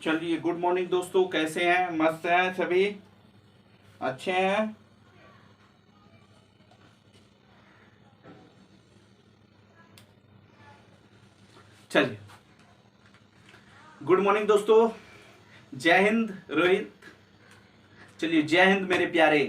चलिए, good morning दोस्तों। कैसे हैं? मस्त हैं सभी? अच्छे हैं? चलिए, गुड मॉर्निंग दोस्तों। जय हिंद रोहित। चलिए, जय हिंद मेरे प्यारे।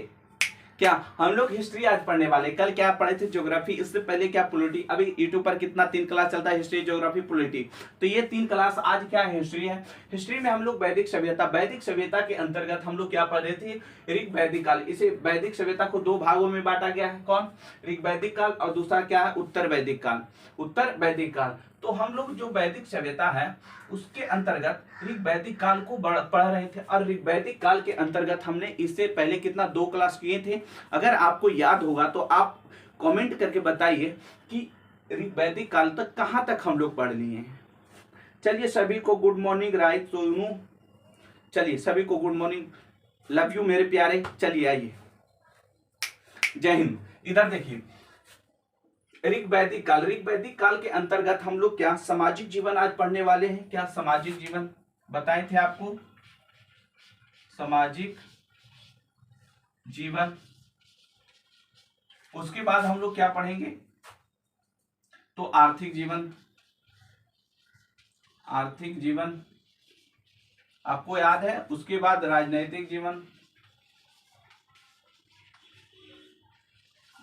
क्या हम लोग हिस्ट्री आज पढ़ने वाले? कल क्या पढ़े थे? ज्योग्राफी। इससे पहले क्या? पॉलिटी। अभी यूट्यूब पर कितना 3 क्लास चलता है, हिस्ट्री, ज्योग्राफी, पॉलिटी। तो ये 3 क्लास आज क्या है? हिस्ट्री है। हिस्ट्री में हम लोग वैदिक सभ्यता के अंतर्गत हम लोग क्या पढ़ रहे थे? ऋग वैदिक काल। इसे वैदिक सभ्यता को 2 भागों में बांटा गया है। कौन? ऋग वैदिक काल और दूसरा क्या है? उत्तर वैदिक काल। उत्तर वैदिक काल। तो हम लोग जो वैदिक सभ्यता है उसके अंतर्गत ऋग वैदिक काल को पढ़ रहे थे। और ऋग वैदिक काल के अंतर्गत हमने इससे पहले कितना 2 क्लास किए थे। अगर आपको याद होगा तो आप कमेंट करके बताइए कि ऋग वैदिक काल तक कहां तक हम लोग पढ़ लिए हैं। चलिए, सभी को गुड मॉर्निंग। राइट सोनू। चलिए, सभी को गुड मॉर्निंग। लव यू मेरे प्यारे। चलिए आइए, जय हिंद। इधर देखिए, ऋग वैदिक काल के अंतर्गत हम लोग क्या सामाजिक जीवन आज पढ़ने वाले हैं। क्या सामाजिक जीवन बताए थे आपको? सामाजिक जीवन। उसके बाद हम लोग क्या पढ़ेंगे? तो आर्थिक जीवन। आर्थिक जीवन आपको याद है। उसके बाद राजनैतिक जीवन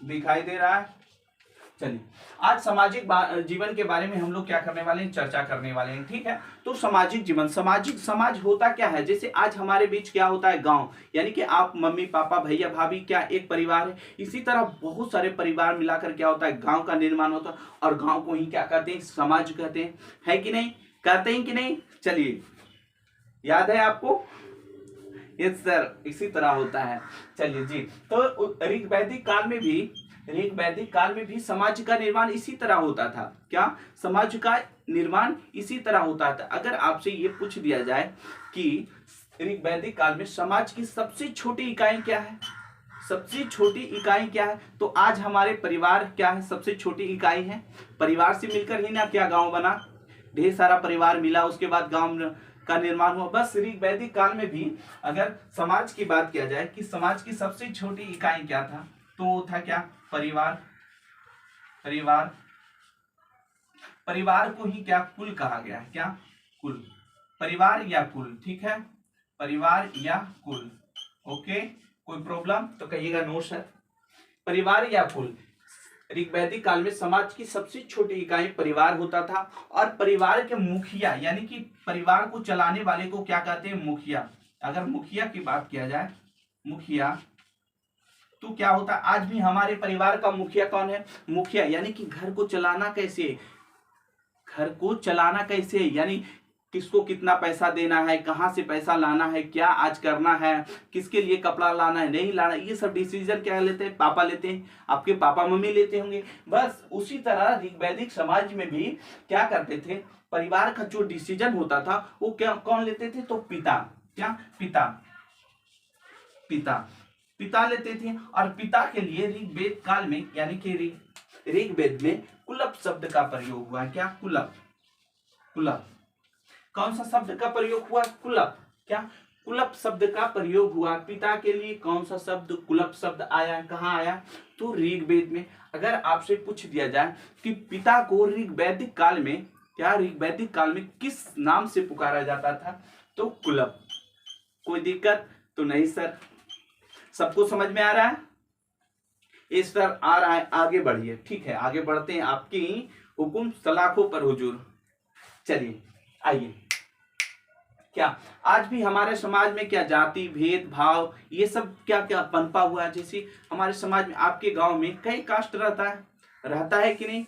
दिखाई दे रहा है। चलिए, आज सामाजिक जीवन के बारे में हम लोग क्या करने वाले हैं? चर्चा करने वाले हैं। ठीक है। तो सामाजिक जीवन, समाज होता क्या है? जैसे आज हमारे बीच क्या होता है? गांव, यानी कि आप, मम्मी पापा, भैया भाभी, क्या एक परिवार है। इसी तरह बहुत सारे परिवार मिलाकर क्या होता है? गांव का निर्माण होता है। और गांव को ही क्या कहते हैं? समाज कहते हैं। है कि नहीं? कहते हैं कि नहीं? चलिए, याद है आपको? यस सर, इसी तरह होता है। चलिए जी। तो ऋग वैदिक काल में भी समाज का निर्माण इसी तरह होता था। क्या? समाज का निर्माण इसी तरह होता था। अगर आपसे ये पूछ दिया जाए कि ऋग वैदिक काल में समाज की सबसे छोटी इकाई क्या है? सबसे छोटी इकाई क्या है? तो आज हमारे परिवार क्या है? सबसे छोटी इकाई है। परिवार से मिलकर ही ना क्या गांव बना। ढेर सारा परिवार मिला, उसके बाद गांव का निर्माण हुआ। बस ऋग वैदिक काल में भी अगर समाज की बात किया जाए कि समाज की सबसे छोटी इकाई क्या था, तो वो था क्या? परिवार। परिवार। परिवार को ही क्या? कुल कहा गया है। क्या? कुल। परिवार या कुल। ठीक है, परिवार या कुल। ओके, कोई प्रॉब्लम तो कहिएगा नो सर। परिवार या कुल। ऋग वैदिक काल में समाज की सबसे छोटी इकाई परिवार होता था। और परिवार के मुखिया, यानी कि परिवार को चलाने वाले को क्या कहते हैं? मुखिया। अगर मुखिया की बात किया जाए, मुखिया, तो क्या होता है? आज भी हमारे परिवार का मुखिया कौन है? मुखिया, यानी कि घर को चलाना कैसे? घर को चलाना कैसे, यानी किसको कितना पैसा देना है, कहां से पैसा लाना है, क्या आज करना है, किसके लिए कपड़ा लाना है, नहीं लाना, ये सब डिसीजन क्या लेते हैं? पापा लेते हैं। आपके पापा मम्मी लेते होंगे। बस उसी तरह ऋग वैदिक समाज में भी क्या करते थे? परिवार का जो डिसीजन होता था वो क्या कौन लेते थे? तो पिता। क्या? पिता। पिता। पिता लेते थे। और पिता के लिए ऋग वेद काल में, यानी कि ऋग वेद में कुलप शब्द का प्रयोग हुआ है। क्या? कुलप। कुलप। कौन सा शब्द का प्रयोग हुआ? कुलप। क्या? कुलप शब्द का प्रयोग हुआ। पिता के लिए कौन सा शब्द? कुलप शब्द आया। कहाँ आया? तो ऋग्वेद में। अगर आपसे पूछ दिया जाए कि पिता को ऋग्वैदिक काल में, क्या ऋग्वैदिक काल में किस नाम से पुकारा जाता था? तो कुलप। कोई दिक्कत तो नहीं सर? सबको समझ में आ रहा है? इस सर आ रहा है। आगे बढ़िए। ठीक है, आगे बढ़ते हैं। आपकी हुकुम सलाखों पर हुजूर। चलिए आइए। क्या आज भी हमारे समाज में क्या जाति भेद भाव ये सब क्या क्या पनपा हुआ है? जैसे हमारे समाज में, आपके गांव में कई कास्ट रहता है, रहता है कि नहीं?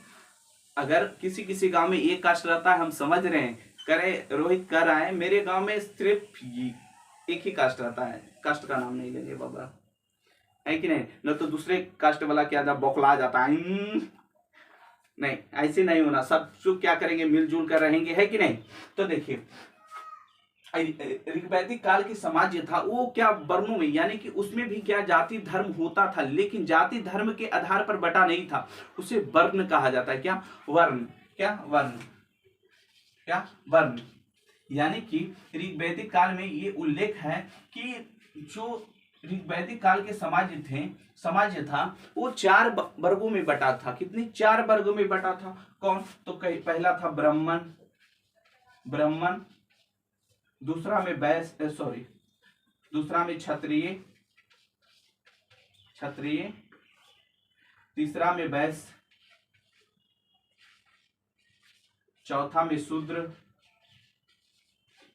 अगर किसी किसी गांव में एक कास्ट रहता है, हम समझ रहे हैं, करे रोहित कर रहा है, मेरे गांव में सिर्फ एक ही कास्ट रहता है। कास्ट का नाम नहीं लेंगे बाबा, है कि नहीं? न तो दूसरे कास्ट वाला क्या था, बौखला जाता है। नहीं, ऐसे नहीं होना। सब सुख क्या करेंगे? मिलजुल कर रहेंगे, है कि नहीं? तो देखिए, ऋग्वैदिक काल की समाज जो था वो क्या वर्णों में, यानी कि उसमें भी क्या जाति धर्म होता था, लेकिन जाति धर्म के आधार पर बटा नहीं था। उसे वर्ण कहा जाता है। क्या? वर्ण। क्या? वर्ण। क्या? वर्ण। यानी कि ऋग्वैदिक काल में ये उल्लेख है कि जो ऋग्वैदिक काल के समाज था वो 4 वर्गों में बटा था। कितने? 4 वर्गों में बटा था। कौन? तो पहला था ब्राह्मण, दूसरा में वैश्य, दूसरा में क्षत्रिय, तीसरा में वैश्य, चौथा में शूद्र।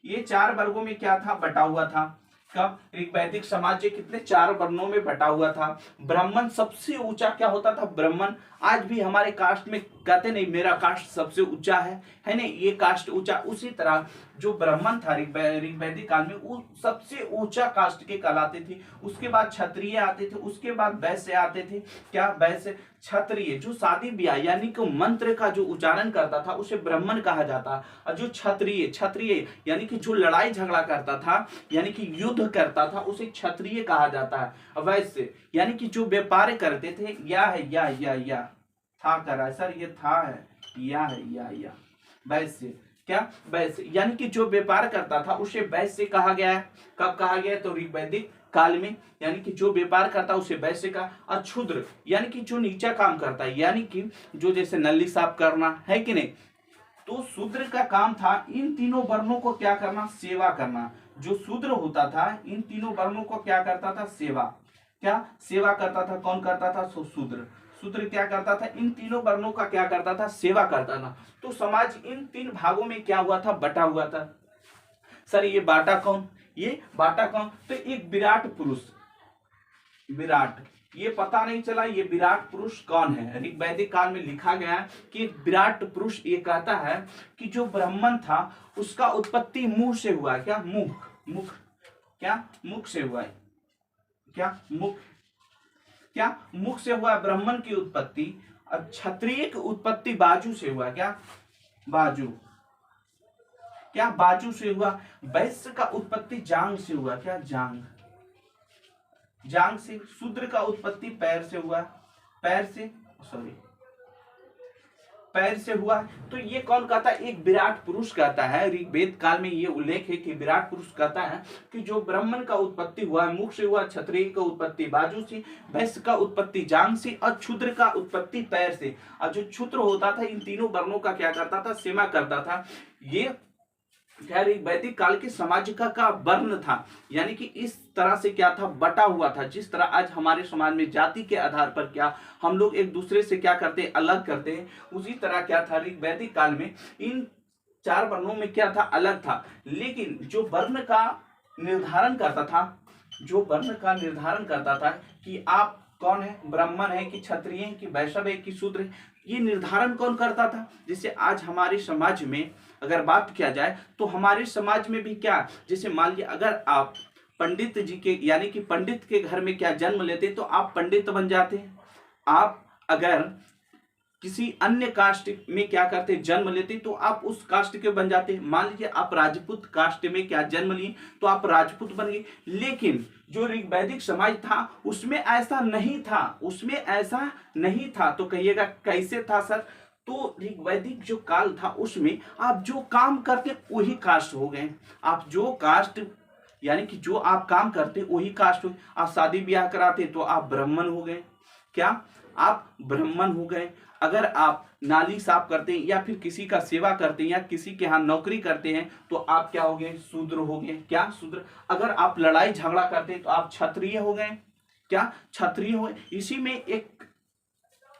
ये 4 वर्गों में क्या था? बटा हुआ था। कब? ऋग्वैदिक समाज कितने? 4 वर्णों में बटा हुआ था। ब्राह्मण सबसे ऊंचा क्या होता था? ब्राह्मण। आज भी हमारे कास्ट में कहते नहीं मेरा कास्ट सबसे ऊंचा है नहीं, ये कास्ट ऊंचा। उसी तरह जो ब्राह्मण था ऋग्वैदिक काल में वो सबसे ऊंचा कास्ट के कहलाते थे। उसके बाद क्षत्रिय आते थे, उसके बाद वैश्य आते थे। क्या? वैश्य। क्षत्रिय जो शादी ब्याह यानी कि मंत्र का जो उच्चारण करता था उसे ब्राह्मण कहा जाता। और जो क्षत्रिय यानी कि जो लड़ाई झगड़ा करता था यानी कि युद्ध करता था उसे क्षत्रिय कहा जाता है। वैश्य यानी कि जो व्यापार करते थे, या था कर रहा है सर, ये था है या वैश्य। क्या? वैश्य यानी कि जो व्यापार करता था उसे वैश्य कहा गया है। कब कहा गया? तो ऋग्वैदिक काल में। यानी कि जो व्यापार करता है उसे वैश्य का। और क्षुद्र यानी कि जो नीचा काम करता है, यानी कि जो जैसे नली साफ करना है कि नहीं, तो शूद्र का काम था इन तीनों वर्णों को क्या करना? सेवा करना। जो शूद्र होता था इन तीनों वर्णों को क्या करता था? सेवा। क्या? सेवा करता था। कौन करता था? शूद्र। शूद्र क्या करता था? इन तीनों वर्णों का क्या करता था? सेवा करता था। तो समाज इन 3 भागों में क्या हुआ था? बटा हुआ था। सर ये बाटा कौन? तो एक विराट पुरुष, ये पता नहीं चला ये विराट पुरुष कौन है। ऋग्वैदिक काल में लिखा गया है कि एक विराट पुरुष ये कहता है कि जो ब्राह्मण था उसका उत्पत्ति मुंह से हुआ। क्या? मुख। क्या? मुख से हुआ है। क्या? मुख से हुआ ब्राह्मण की उत्पत्ति। और क्षत्रिय की उत्पत्ति बाजू से हुआ। क्या? बाजू से हुआ। वैश्य का उत्पत्ति जांग से हुआ। क्या? जांग से। शूद्र का उत्पत्ति पैर से हुआ। पैर से हुआ। तो ये कौन कहता है? एक विराट पुरुष कहता है। ऋग्वेद काल में ये उल्लेख है कि विराट पुरुष कहता है कि जो ब्राह्मण का उत्पत्ति हुआ मुख से हुआ, क्षत्रिय का उत्पत्ति बाजू से, वैश्य का उत्पत्ति जांग से और क्षुद्र का उत्पत्ति पैर से। और जो क्षुद्र होता था इन तीनों वर्णों का क्या करता था? सेवा करता था। ये वैदिक काल के समाज का वर्ण था। यानी कि इस तरह से क्या था? बटा हुआ था। जिस तरह आज हमारे समाज में जाति के आधार पर क्या हम लोग एक दूसरे से क्या करते हैं? अलग करते हैं। उसी तरह क्या था? वैदिक काल में इन 4 वर्णों में क्या था? अलग था। लेकिन जो वर्ण का निर्धारण करता था कि आप कौन है? ब्राह्मण है कि क्षत्रिय है कि वैश्य है कि शूद्र है, ये निर्धारण कौन करता था? जैसे आज हमारे समाज में अगर बात किया जाए तो हमारे समाज में भी क्या, जैसे मान लीजिए अगर आप पंडित जी के यानी कि पंडित के घर में क्या जन्म लेते तो आप पंडित बन जाते हैं। आप अगर किसी अन्य कास्ट में क्या करते? जन्म लेते तो आप उस कास्ट के बन जाते। मान लीजिए आप राजपूत कास्ट में क्या जन्म लिए तो आप राजपूत बन गए। लेकिन जो ऋग्वैदिक समाज था उसमें ऐसा नहीं था। तो कहिएगा कैसे था सर? तो ऋग्वैदिक जो काल था उसमें आप जो काम करते वही कास्ट हो गए। आप जो कास्ट यानी कि जो आप काम करते वही कास्ट हो। आप शादी ब्याह कराते तो आप ब्राह्मण हो गए। क्या? आप ब्राह्मण हो गए। अगर आप नाली साफ करते हैं या फिर किसी का सेवा करते हैं या किसी के यहाँ नौकरी करते हैं तो आप क्या हो गए? शूद्र हो गए। क्या? शूद्र। अगर आप लड़ाई झगड़ा करते हैं तो आप क्षत्रिय हो गए। क्या? क्षत्रिय हो गए। इसी में एक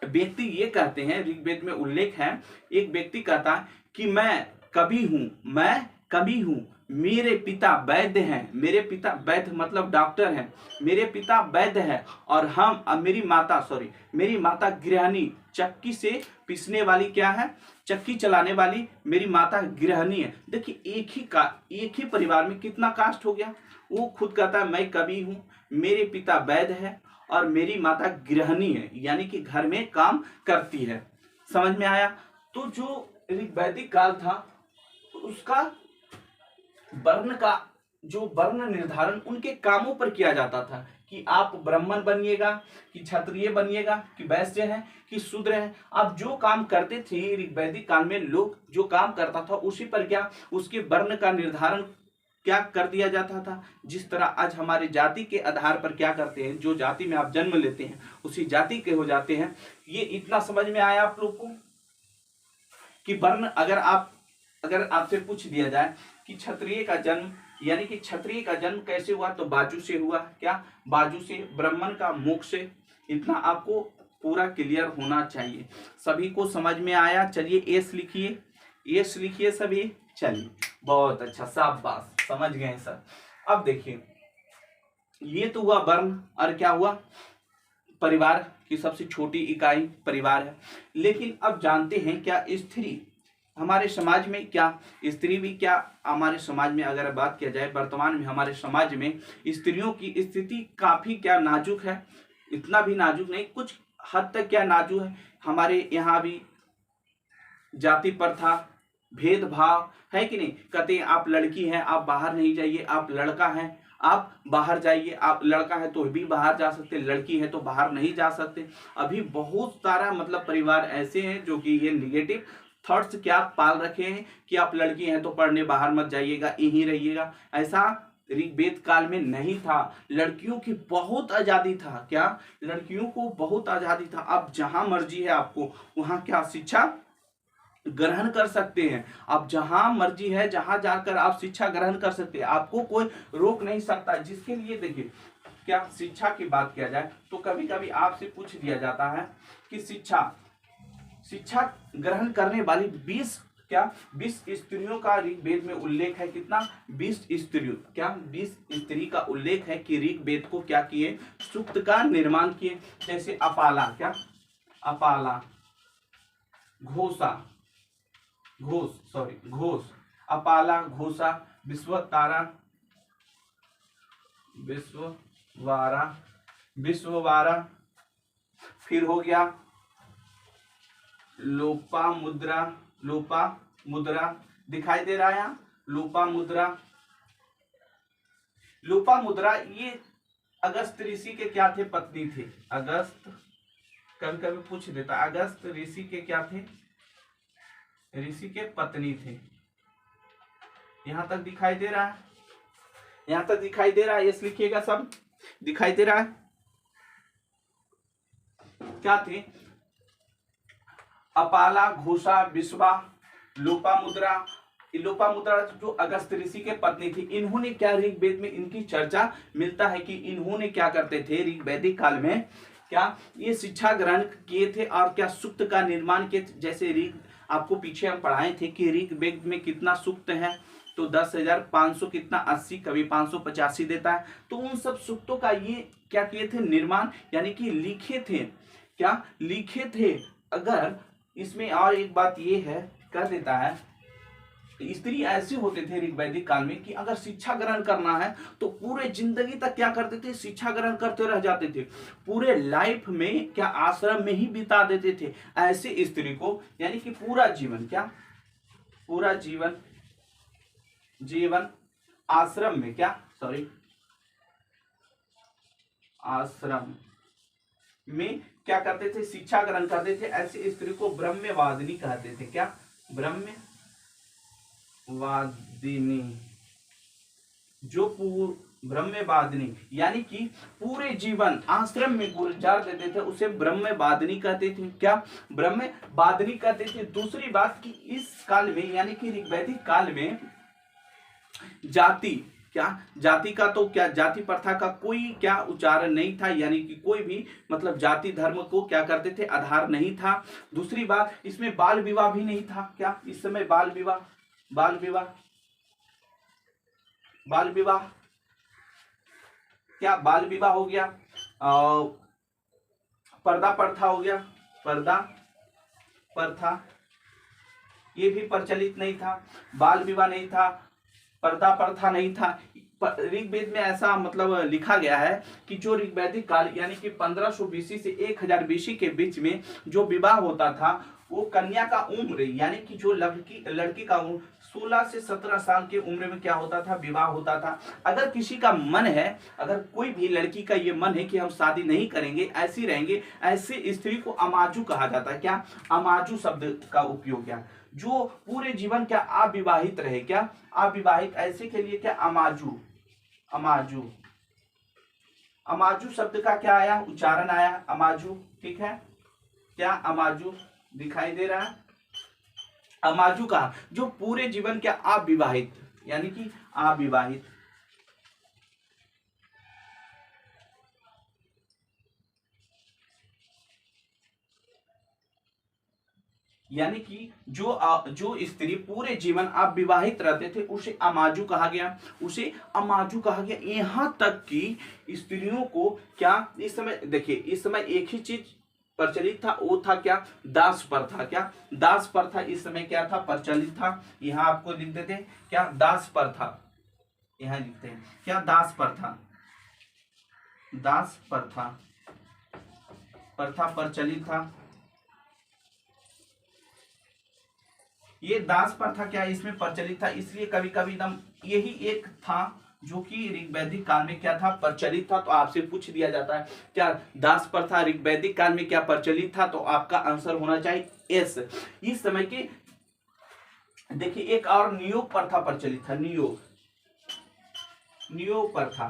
व्यक्ति ये कहते हैं, ऋग्वेद में उल्लेख है, एक व्यक्ति कहता है कि मैं कवि हूं, मेरे पिता वैद्य हैं। मेरे पिता वैद्य मतलब डॉक्टर हैं। मेरे पिता वैद्य हैं और मेरी माता गृहिणी, चक्की से पीसने वाली क्या है? चक्की चलाने वाली मेरी माता गृहिणी है। देखिए एक ही परिवार में कितना कास्ट हो गया। वो खुद कहता है मैं कवि हूं, मेरे पिता वैद्य है और मेरी माता गृहिणी है, यानी कि घर में काम करती है। समझ में आया? तो जो ऋग्वैदिक काल था उसका वर्ण निर्धारण उनके कामों पर किया जाता था कि आप ब्राह्मण बनिएगा, कि क्षत्रिय बनिएगा, कि वैश्य है, कि शूद्र है। आप जो काम करते थे ऋग्वैदिक काल में, लोग जो काम करता था उसी पर क्या उसके वर्ण का निर्धारण क्या कर दिया जाता था। जिस तरह आज हमारे जाति के आधार पर क्या करते हैं, जो जाति में आप जन्म लेते हैं उसी जाति के हो जाते हैं। ये इतना समझ में आया आप लोग को कि वर्ण अगर आपसे पूछ दिया जाए कि क्षत्रिय का जन्म यानी कि क्षत्रिय का जन्म कैसे हुआ, तो बाजू से हुआ। क्या? बाजू से। ब्राह्मण का मुख से। इतना आपको पूरा क्लियर होना चाहिए। सभी को समझ में आया? चलिए एस लिखिए, एस लिखिए सभी। चलिए बहुत अच्छा, शाबाश, समझ गए सर। अब देखिए ये तो हुआ वर्ण, और क्या हुआ? परिवार की सबसे छोटी इकाई परिवार है। लेकिन अब जानते हैं क्या स्त्री हमारे समाज में, क्या स्त्री भी, क्या हमारे समाज में अगर बात किया जाए वर्तमान में हमारे समाज में स्त्रियों की स्थिति काफी क्या नाजुक है। इतना भी नाजुक नहीं, कुछ हद तक क्या नाजुक है। हमारे यहाँ भी जाति प्रथा, भेदभाव है कि नहीं। कहते हैं आप लड़की हैं आप बाहर नहीं जाइए, आप लड़का हैं आप बाहर जाइए, आप लड़का है तो भी बाहर जा सकते, लड़की है तो बाहर नहीं जा सकते। अभी बहुत सारा मतलब परिवार ऐसे हैं जो कि ये निगेटिव थॉट्स क्या पाल रखे हैं कि आप लड़की हैं तो पढ़ने बाहर मत जाइएगा, यहीं रहिएगा। ऐसा ऋग्वेद काल में नहीं था। लड़कियों की बहुत आजादी था। क्या? लड़कियों को बहुत आजादी था। अब जहां मर्जी है आपको वहां क्या शिक्षा ग्रहण कर सकते हैं। आप जहां मर्जी है जहां जाकर आप शिक्षा ग्रहण कर सकते हैं, आपको कोई रोक नहीं सकता। जिसके लिए देखिए क्या शिक्षा की बात किया जाए तो कभी कभी आपसे पूछ दिया जाता है कि शिक्षा ग्रहण करने वाली 20 स्त्रियों का ऋग्वेद में उल्लेख है। कितना? 20 स्त्रियों, क्या 20 स्त्री का उल्लेख है कि ऋग्वेद को क्या किए, सूक्त का निर्माण किए। जैसे अपाला, क्या अपाला, घोषा, घोष, अपाला, घोषा, विश्ववारा, फिर हो गया लोपामुद्रा, दिखाई दे रहा है यहाँ लोपामुद्रा। ये अगस्त ऋषि के क्या थे? पत्नी थे। अगस्त, कभी कभी पूछ देता, अगस्त ऋषि के क्या थे? ऋषि के पत्नी थे। यहां तक दिखाई दे रहा है? यहां तक दिखाई दे रहा है? यस लिखिएगा सब। दिखाई दे रहा है? क्या थे? अपाला, घोषा, विश्वा, लोपामुद्रा। लोपामुद्रा जो अगस्त ऋषि के पत्नी थी, इन्होंने क्या ऋग्वेद में इनकी चर्चा मिलता है कि इन्होंने क्या करते थे ऋग्वैदिक काल में, क्या ये शिक्षा ग्रहण किए थे और क्या सूक्त का निर्माण किए। जैसे आपको पीछे हम पढ़ाए थे कि ऋग्वेद में कितना सूक्त है, तो 10,500 कितना 80, कभी 585 देता है। तो उन सब सूक्तों का ये क्या किए थे? निर्माण, यानी कि लिखे थे। क्या लिखे थे? अगर इसमें और एक बात ये है, कर देता है, स्त्री ऐसे होते थे ऋग्वैदिक काल में कि अगर शिक्षा ग्रहण करना है तो पूरे जिंदगी तक क्या करते थे? शिक्षा ग्रहण करते रह जाते थे। पूरे लाइफ में क्या आश्रम में ही बिता देते थे ऐसे स्त्री को, यानी कि पूरा जीवन, क्या पूरा जीवन आश्रम में, क्या आश्रम में क्या करते थे? शिक्षा ग्रहण करते थे। ऐसे स्त्री को ब्रह्मवादिनी कहते थे। क्या? ब्रह्मवादिनी। जो ब्रह्मवादिनी यानी कि पूरे जीवन आश्रम में गुजार देते थे, उसे ब्रह्मवादिनी कहते थे। क्या? ब्रह्मवादिनी कहते थे। दूसरी बात कि इस काल में यानी कि ऋग्वैदिक काल में जाति का तो क्या जाति प्रथा का कोई क्या उच्चारण नहीं था, यानी कि कोई भी मतलब जाति धर्म को क्या करते थे? आधार नहीं था। दूसरी बात इसमें बाल विवाह भी नहीं था। क्या इस समय बाल विवाह क्या बाल विवाह हो गया, पर्दा प्रथा हो गया, पर्दा प्रथा ये भी प्रचलित नहीं था। बाल विवाह नहीं था, पर्दा प्रथा नहीं था। ऋग्वेद में ऐसा मतलब लिखा गया है कि जो ऋग्वैदिक काल यानी कि 1500 BC से 1000 BC के बीच में जो विवाह होता था वो कन्या का उम्र यानी कि जो लड़की का उम्र 16 से 17 साल की उम्र में क्या होता था, विवाह होता था। अगर किसी का मन है, अगर कोई भी लड़की का ये मन है कि हम शादी नहीं करेंगे, ऐसी रहेंगे, ऐसे स्त्री को अमाजू कहा जाता है। क्या? अमाजू शब्द का उपयोग क्या, जो पूरे जीवन क्या अविवाहित रहे, क्या अविवाहित, ऐसे के लिए क्या अमाजू। अमाजू, अमाजू शब्द का क्या आया, उच्चारण आया अमाजू। ठीक है, क्या अमाजू दिखाई दे रहा है? अमाजू का जो पूरे जीवन क्या अविवाहित, यानी कि अविवाहित। यानी कि जो स्त्री पूरे जीवन अविवाहित रहते थे उसे अमाजू कहा गया, उसे अमाजू कहा गया। यहां तक कि स्त्रियों को क्या, इस समय देखिए, इस समय एक ही चीज प्रचलित था, वो था क्या, दास प्रथा। क्या? दास प्रथा इस समय क्या था, प्रचलित था। यहाँ आपको लिख देते हैं क्या, दास प्रथा। यहाँ लिखते हैं क्या, दास प्रथा। दास प्रथा, प्रथा प्रचलित था। ये दास प्रथा क्या इसमें प्रचलित था, इसलिए कभी कभी एकदम यही एक था जो कि ऋग्वैदिक काल में क्या था, प्रचलित था। तो आपसे पूछ दिया जाता है क्या दास प्रथा ऋग्वैदिक काल में क्या प्रचलित था, तो आपका आंसर होना चाहिए यस। इस समय के देखिए एक और नियोग प्रथा प्रचलित था, नियोग, नियोग प्रथा।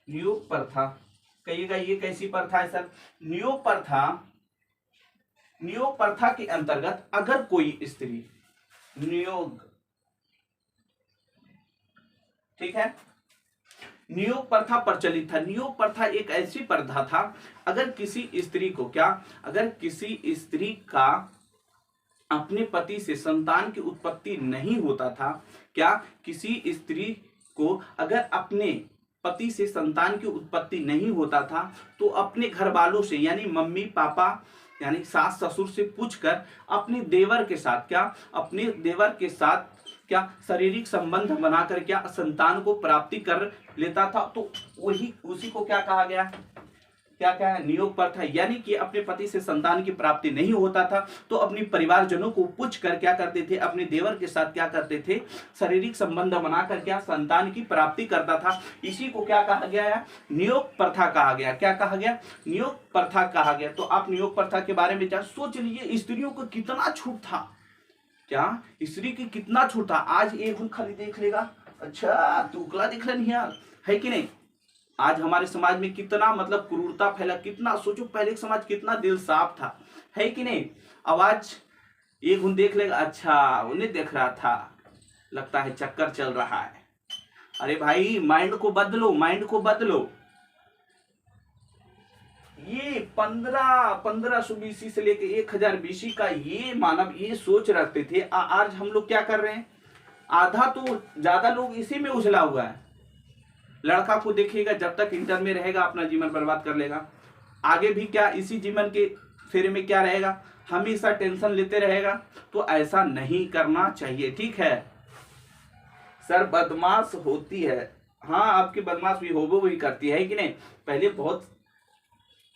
नियोग प्रथा कहिएगा ये कैसी प्रथा है सर? नियोग प्रथा, नियोग प्रथा के अंतर्गत अगर कोई स्त्री नियोग, ठीक है, नियोग प्रथा प्रचलित था। नियोग प्रथा एक ऐसी प्रथा था, अगर किसी स्त्री को क्या, अगर किसी स्त्री का अपने पति से संतान की उत्पत्ति नहीं होता था, क्या किसी स्त्री को अगर अपने पति से संतान की उत्पत्ति नहीं होता था, तो अपने घर वालों से यानी मम्मी पापा यानी सास ससुर से पूछकर अपने देवर के साथ, क्या अपने देवर के साथ क्या शारीरिक संबंध बनाकर क्या संतान को प्राप्ति कर लेता था। तो वही उसी को क्या कहा गया, क्या क्या है, नियोग प्रथा। यानी कि अपने पति से संतान की प्राप्ति नहीं होता था तो अपने परिवारजनों को पूछ कर क्या करते थे, अपने देवर के साथ क्या करते थे, शारीरिक संबंध बनाकर क्या संतान की प्राप्ति करता था। इसी को क्या कहा गया है, नियोग प्रथा कहा गया। क्या कहा गया, नियोग प्रथा कहा गया। तो आप नियोग प्रथा के बारे में सोच लीजिए, स्त्रियों को कितना छूट था, क्या स्त्री की कितना छूट था। आज एक खाली देख लेगा, अच्छा तुकला देख लेनी है कि नहीं। आज हमारे समाज में कितना मतलब क्रूरता फैला, कितना सोचो, पहले के समाज कितना दिल साफ था, है कि नहीं। आवाज एक उन देख लेगा, अच्छा उन्हें देख रहा था, लगता है चक्कर चल रहा है। अरे भाई माइंड को बदलो, माइंड को बदलो। ये 1500 बीसी से लेके 1000 बीसी का ये मानव ये सोच रखते थे। आज हम लोग क्या कर रहे हैं, आधा तो ज्यादा लोग इसी में उछला हुआ है। लड़का को देखिएगा, जब तक इंटर में रहेगा अपना जीवन बर्बाद कर लेगा, आगे भी क्या इसी जीवन के फेरे में क्या रहेगा, हमेशा टेंशन लेते रहेगा। तो ऐसा नहीं करना चाहिए, ठीक है सर। बदमाश होती है, हाँ आपकी बदमाश भी होबो भी करती है कि नहीं, पहले बहुत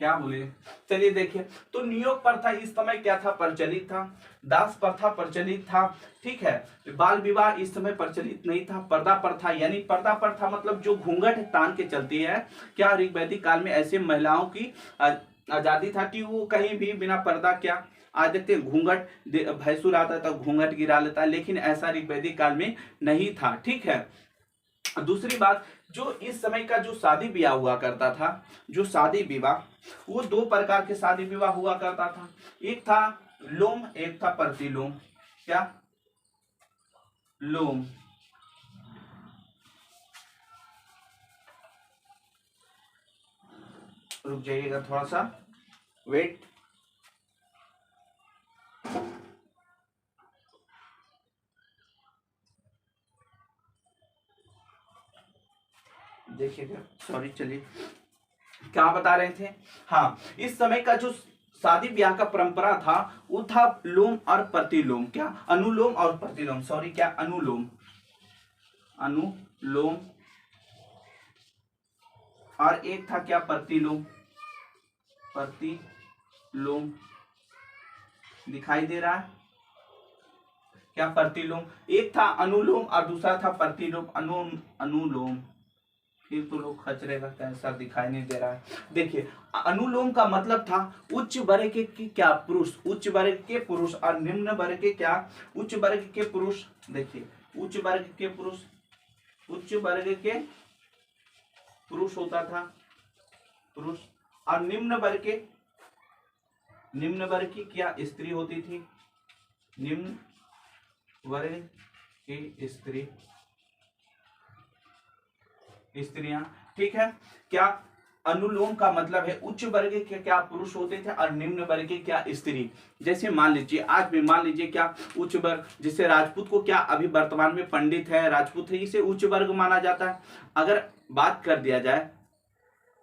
क्या बोले। चलिए देखिए, तो नियोग प्रथा इस समय क्या था, प्रचलित था। दास प्रथा प्रचलित था, ठीक है। बाल विवाह इस समय प्रचलित नहीं था। पर्दा प्रथा, यानी पर्दा प्रथा मतलब जो घूंघट तान के चलती है, क्या ऋग्वैदिक काल में ऐसे महिलाओं की आजादी था कि वो कहीं भी बिना पर्दा, क्या आज देखते हैं घूंघट, भैंसुर आता है तो घूंघट गिरा लेता है, लेकिन ऐसा ऋग्वैदिक काल में नहीं था, ठीक है। दूसरी बात, जो इस समय का जो शादी विवाह हुआ करता था, जो शादी विवाह, वो दो प्रकार के शादी विवाह हुआ करता था। एक था लोम, एक था प्रतिलोम। क्या, लोम। रुक जाइएगा थोड़ा सा, वेट। देखिएगा, सॉरी, चलिए क्या बता रहे थे। हाँ, इस समय का जो शादी ब्याह का परंपरा था वो था लोम और प्रतिलोम। क्या, अनुलोम और प्रतिलोम, सॉरी, क्या अनुलोम, अनुलोम, और एक था क्या प्रतिलोम, प्रतिलोम। दिखाई दे रहा है क्या? प्रतिलोम। एक था अनुलोम और दूसरा था प्रतिलोम। अनुलोम। फिर तो लोग खचरे लगता है, सर दिखाई नहीं दे रहा है। देखिए, अनुलोम का मतलब था उच्च वर्ग के क्या पुरुष, उच्च वर्ग के पुरुष, और निम्न वर्ग के क्या? उच्च वर्ग के पुरुष। देखिए, उच्च वर्ग के पुरुष, उच्च वर्ग के पुरुष होता था, पुरुष, और निम्न वर्ग की क्या? स्त्री होती थी। निम्न वर्ग की स्त्रियां। ठीक है, क्या? अनुलोम का मतलब है उच्च वर्ग के क्या पुरुष होते थे और निम्न वर्ग के क्या? स्त्री। जैसे मान लीजिए, आज में मान लीजिए क्या? उच्च वर्ग, जैसे राजपूत को क्या अभी वर्तमान में पंडित है, राजपूत है, इसे उच्च वर्ग माना जाता है। अगर बात कर दिया जाए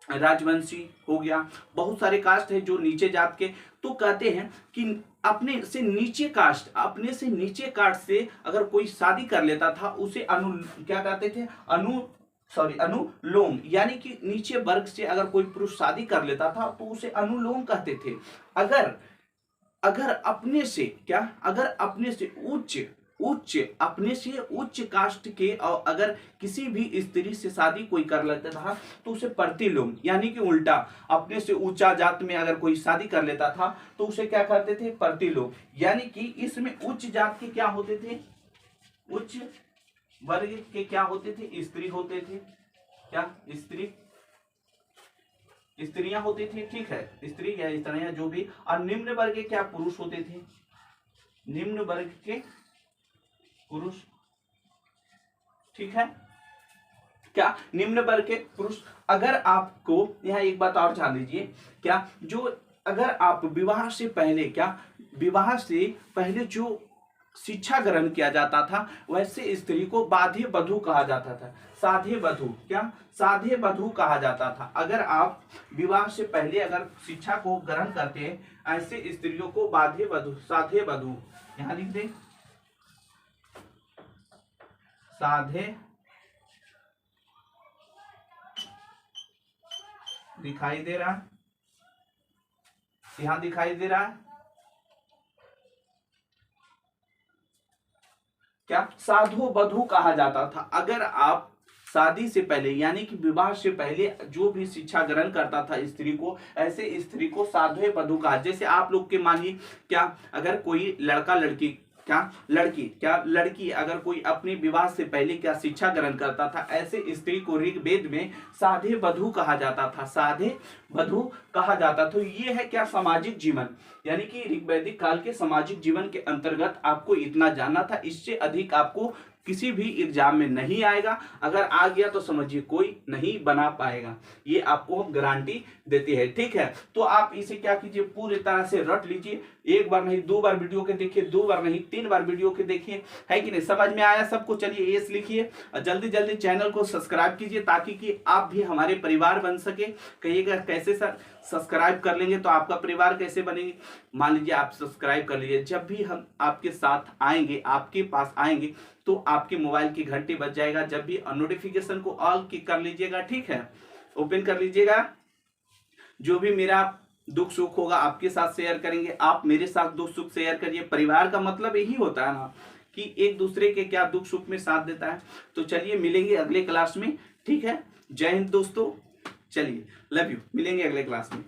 राजवंशी हो गया, बहुत सारे कास्ट है जो नीचे जात के, तो कहते हैं कि अपने से नीचे कास्ट से अगर कोई शादी कर लेता था उसे क्या कहते थे? अनुलोम। यानी कि नीचे वर्ग से अगर कोई पुरुष शादी कर लेता था तो उसे अनुलोम कहते थे। अगर अपने से क्या? अगर अपने से उच्च कास्ट के और अगर किसी भी स्त्री से शादी कोई कर लेता था तो उसे प्रतिलोम, यानी कि उल्टा, अपने से ऊंचा जात में अगर कोई शादी कर लेता था तो उसे क्या कहते थे? प्रतिलोम। यानी कि इसमें उच्च जात के क्या होते थे? उच्च वर्ग के क्या होते थे? स्त्री होते थे। क्या? स्त्रियां होती थी। ठीक है, स्त्री या स्त्रियां जो भी। और निम्न वर्ग के क्या? पुरुष होते थे। निम्न वर्ग के पुरुष। ठीक है, क्या? निम्न वर्ग के पुरुष। अगर आपको यहाँ एक बात और जान लीजिए, क्या? जो अगर आप विवाह से पहले जो शिक्षा ग्रहण किया जाता था, वैसे स्त्री को बाध्य वधू कहा जाता था। साध्य वधू। क्या? साध्य वधू कहा जाता था। अगर आप विवाह से पहले अगर शिक्षा को ग्रहण करते हैं, ऐसे स्त्रियों को बाध्य वधू, साध्य वधू, यहां लिख दें, साध्य दिखाई दे रहा है, यहां दिखाई दे रहा है क्या? साधु वधू कहा जाता था। अगर आप शादी से पहले यानी कि विवाह से पहले जो भी शिक्षा ग्रहण करता था स्त्री को, ऐसे स्त्री को साध्वी वधू कहा। जैसे आप लोग के मानिए क्या, अगर कोई लड़का लड़की लड़की अगर कोई अपने विवाह से पहले क्या शिक्षा ग्रहण करता था, ऐसे स्त्री को ऋग्वेद में साधे वधू कहा जाता था। साधे वधू कहा जाता। तो ये है क्या? सामाजिक जीवन, यानी कि ऋग्वैदिक काल के सामाजिक जीवन के अंतर्गत आपको इतना जानना था। इससे अधिक आपको किसी भी एग्जाम में नहीं आएगा। अगर आ गया तो समझिए कोई नहीं बना पाएगा, ये आपको हम गारंटी देते हैं। ठीक है, तो आप इसे क्या कीजिए, पूरी तरह से रट लीजिए। एक बार नहीं 2 बार वीडियो के देखिए, 2 बार नहीं 3 बार वीडियो के देखिए, है कि नहीं? समझ में आया सबको? चलिए एस लिखिए और जल्दी जल्दी चैनल को सब्सक्राइब कीजिए ताकि कि आप भी हमारे परिवार बन सके। कहिएगा कैसे सर सब्सक्राइब कर लेंगे तो आपका परिवार कैसे बनेंगे? मान लीजिए आप सब्सक्राइब कर लीजिए, जब भी हम आपके साथ आएंगे, आपके पास आएंगे, तो आपके मोबाइल की घंटी बज जाएगा। जब भी नोटिफिकेशन को ऑल क्लिक कर लीजिएगा। ठीक है, ओपन कर लीजिएगा। जो भी मेरा दुख सुख होगा आपके साथ शेयर करेंगे, आप मेरे साथ दुख सुख शेयर करिए। परिवार का मतलब यही होता है ना कि एक दूसरे के क्या दुख सुख में साथ देता है। तो चलिए मिलेंगे अगले क्लास में। ठीक है, जय हिंद दोस्तों, चलिए लव यू, मिलेंगे अगले क्लास में।